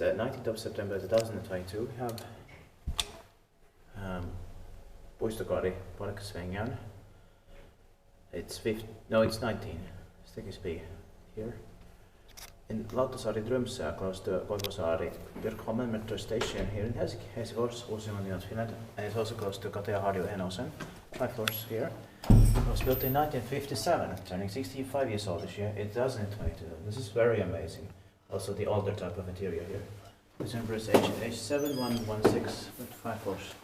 the 19th of September 2022. We have Puistokaari Parksvängen. It's 19. Stekisby here. In Lauttasaari, close to Koivusaari. We're common metro station here in Helsinki, Helsingfors, Finland, and it's also close to Koteahari and Osen. 5 floors here. It was built in 1957, turning 65 years old this year. It's 2022. This is very amazing. Also the older type of interior here. This number is H7116 with 5 floors.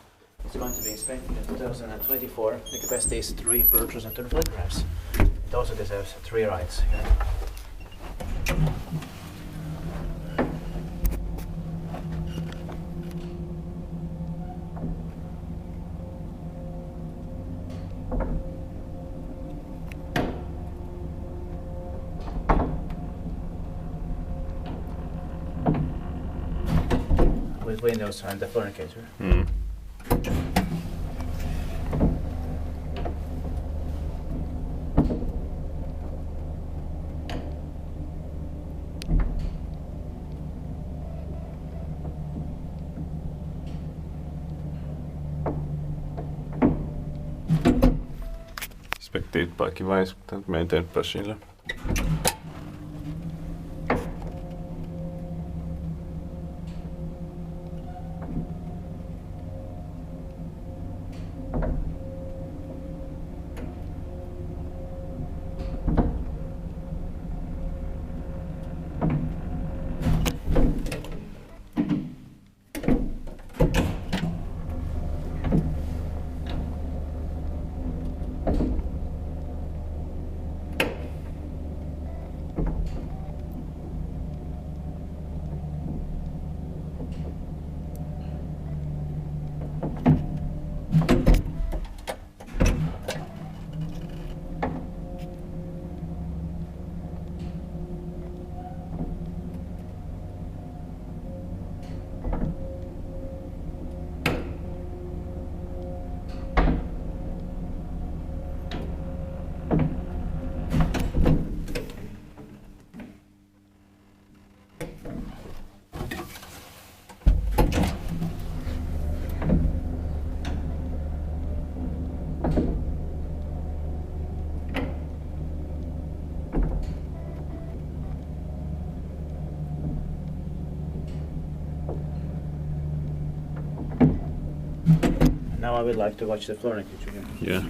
It's going to be inspected in 2024. The capacity is 3 per 130 kilograms. It also deserves 3 rides here. With windows and the furniture. Spektiivt vai meidän pössillä. Now I would like to watch the furniture again. Yeah.